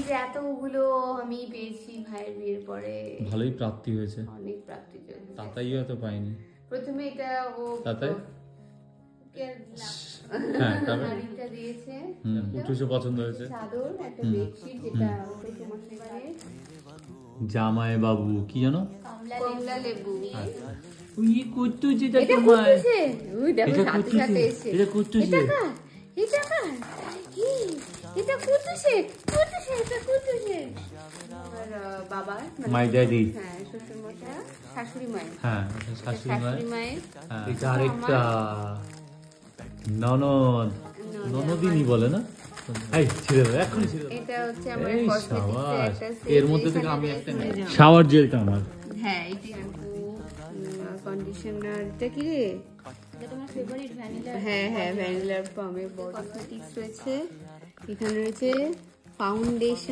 যে এতগুলো আমি পেয়েছি ভাইয়ের বিয়ের পরে। ভালোই প্রাপ্তি হয়েছে, অনেক প্রাপ্তি হয়েছে। তাতাইও এত পাইনি। প্রথমে এটা ও তাতাই শাড়িটা দিয়েছে, উঠুসে পছন্দ হয়েছে, চাদর, একটা বেডশিট যেটা জামাই বাবু কি জানো, কমলা লেবু। ওই কুট্টু যেটা এটা তোমার, কুটুসে, ওই দেখো সাথে সাথে এসে এটা কুট্টুসে, এটা কার, এটা কুটুসে, এটা কুটুসে। আর বাবা মাই ড্যাডি, হ্যাঁ শ্বশুর মশাই, শাশুড়ি মায়ের, হ্যাঁ শাশুড়ি মায়ের। এটা আরেকটা ননদ, ননদিনী বলে না, এই ছেড়ে দাও এখনই ছেড়ে দাও। এটা হচ্ছে আমার এই কসমেটিক্সের একটা সেট। এর মধ্যে থেকে আমি একটা শাওয়ার জেলটা আমার, হ্যাঁ এই শ্যাম্পু, কন্ডিশনার, এটা কি রে, এটা তোমার ফেভারিট ভ্যানিলা। হ্যাঁ ভ্যানিলার পামে বডি কসমেটিক্স রয়েছে, এখানে রয়েছে ফাউন্ডেশন।